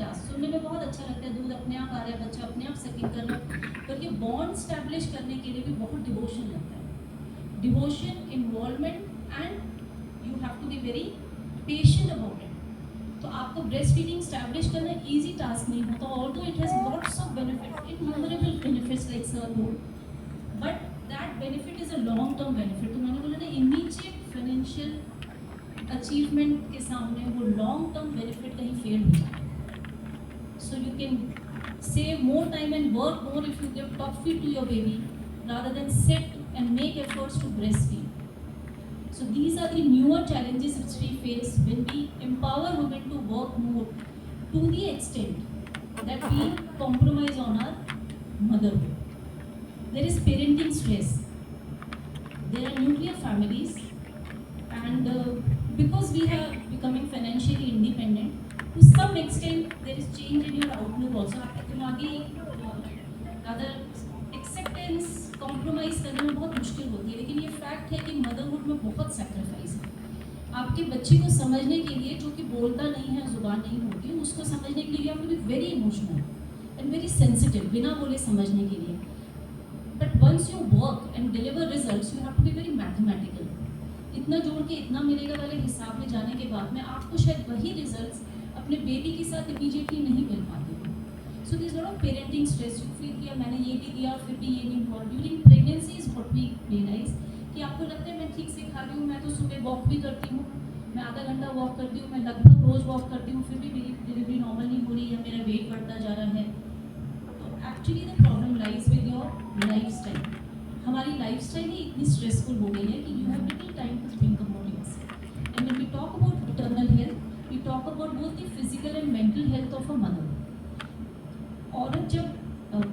Class सुनने में बहुत अच्छा लगता है, दूध अपने आप आ रहा है, बच्चा अपने आप सकिंग कर रहा है, पर ये बॉन्ड स्टैब्लिश करने के लिए भी बहुत डिवोशन लगता है, devotion, involvement and you have to be very patient about it. तो आपको ब्रेस्ट फीडिंग स्टैब्लिश करना ईजी टास्क नहीं होता, although it has lots of benefit, innumerable benefits like सर बोल, but that benefit is a long term benefit. तो मैंने बोला ना, इमीडिएट फाइनेंशियल अचीवमेंट के सामने वो लॉन्ग टर्म बेनिफिट कहीं फेल हो जाए। So you can save more time and work more if you give top feed to your baby rather than sit and make efforts to breastfeed. So these are the newer challenges which we face when we empower women to work more, to the extent that we compromise on our motherhood. There is parenting stress. There are nuclear families, and because we are becoming financially independent, to some extent there is change in your outlook also. आपके दिमागी other acceptance compromise करने में बहुत मुश्किल होती है, लेकिन ये फैक्ट है कि मदरहुड में बहुत सेक्रीफाइस है। आपके बच्चे को समझने के लिए, जो कि बोलता नहीं है, जुबान नहीं होती, उसको समझने के लिए you have to be very emotional and very sensitive, बिना बोले समझने के लिए। But once you work and deliver results, you have to be very mathematical. इतना जोड़ के इतना मिलेगा वाले हिसाब में जाने के बाद में आपको शायद वही रिजल्ट्स अपने बेबी के साथ इमीडिएटली नहीं मिल पाते हो। So this lot of parenting stress, you feel किया मैंने ये भी दिया फिर भी ये नहीं हुआ। During pregnancy is what we realise कि आपको लगता है मैं ठीक से खा रही हूँ, मैं तो सुबह वॉक भी करती हूँ, मैं आधा घंटा वॉक करती हूँ, मैं लगभग रोज़ वॉक करती हूँ, फिर भी मेरी डिलीवरी नॉर्मल नहीं हो रही है, मेरा वेट बढ़ता जा रहा है। तो actually the problem lies with your life style. हमारी लाइफ स्टाइल ही इतनी स्ट्रेसफुल हो गई है कि you have little time to think about yourself. And when we talk about maternal health, we talk about both the physical and mental health of a mother. औरत जब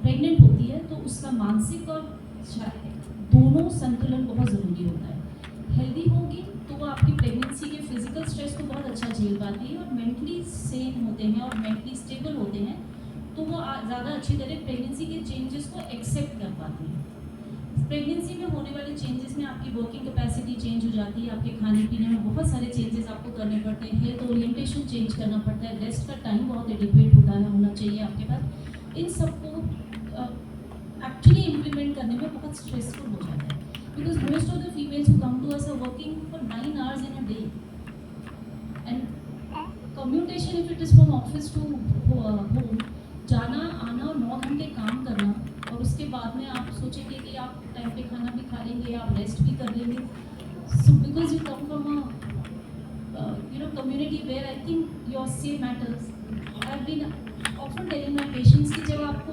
pregnant होती है तो उसका मानसिक और शारीरिक दोनों संतुलन बहुत ज़रूरी होता है। हेल्दी होगी तो वो आपकी प्रेगनेंसी के फिजिकल स्ट्रेस को बहुत अच्छा झेल पाती है, और मेंटली सेफ होते हैं और मेंटली स्टेबल होते हैं तो वो ज़्यादा अच्छी तरह प्रेगनेंसी के चेंजेस को एक्सेप्ट कर पाती है। प्रेगनेंसी में होने वाले चेंजेस में आपकी वर्किंग कैपेसिटी चेंज हो जाती है, आपके खाने पीने में बहुत सारे चेंजेस आपको करने पड़ते हैं, हेल्थ ओरिएंटेशन चेंज करना पड़ता है, रेस्ट का टाइम बहुत एडिक्वेट होना चाहिए आपके पास। इन सबको एक्चुअली इम्प्लीमेंट करने में बहुत स्ट्रेसफुल हो जाता है, because most of the females who come to us are working for 9 hours in a day, and commutation if it is from office to home, जाना आना और 9 घंटे काम करना, और उसके बाद में आप सोचेंगे कि आप टाइम पे खाना भी खा लेंगे, आप रेस्ट भी कर लेंगे। So because you come from a community where I think your say matters. I have been often telling my patients कि जब आपको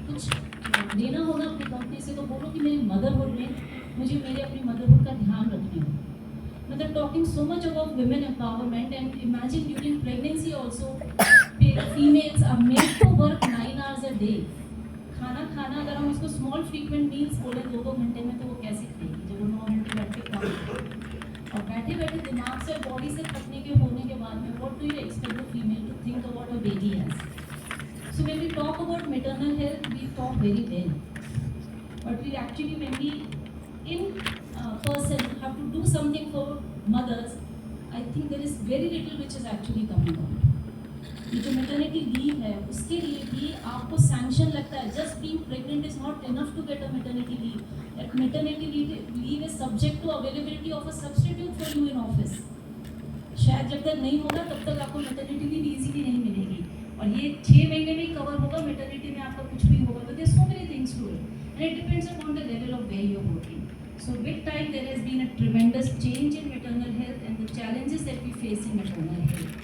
कुछ लेना होगा अपनी कंपनी से तो बोलो कि मेरी मदरहुड में मुझे मेरे अपनी मदरहुड का ध्यान रखने हो। मतलब talking so much about women empowerment, and imagine during pregnancy also females are made to work 9 hours a day। खाना अगर हम उसको स्मॉल फ्रीक्वेंट मील्स बोले 2-2 घंटे में, तो वो कैसे खाएगी जब वो 9 घंटे बैठ के काम करे। और बैठे बैठे दिमाग से बॉडी से थकने के होने के बाद में what do you expect the female to think about a baby has. So when we talk about maternal health we talk very well, but we actually when we in person have to do something for mothers, I think there is very little which is actually coming out. ये जो maternity leave है उसके लिए भी आपको sanction लगता है। Just being pregnant is not enough to get a maternity leave. That maternity leave is subject to availability of a substitute for you in office. शायद जब तक नहीं होगा तब तक आपको मैटरनिटी लीव इजीली नहीं मिलेगी, और ये 6 महीने में कवर होगा, मैटरनिटी में आपका कुछ भी होगा। तो there so many things to it and it depends upon the level of where you are working. So with time there has been a tremendous change in maternal health and the challenges that we face in maternal health.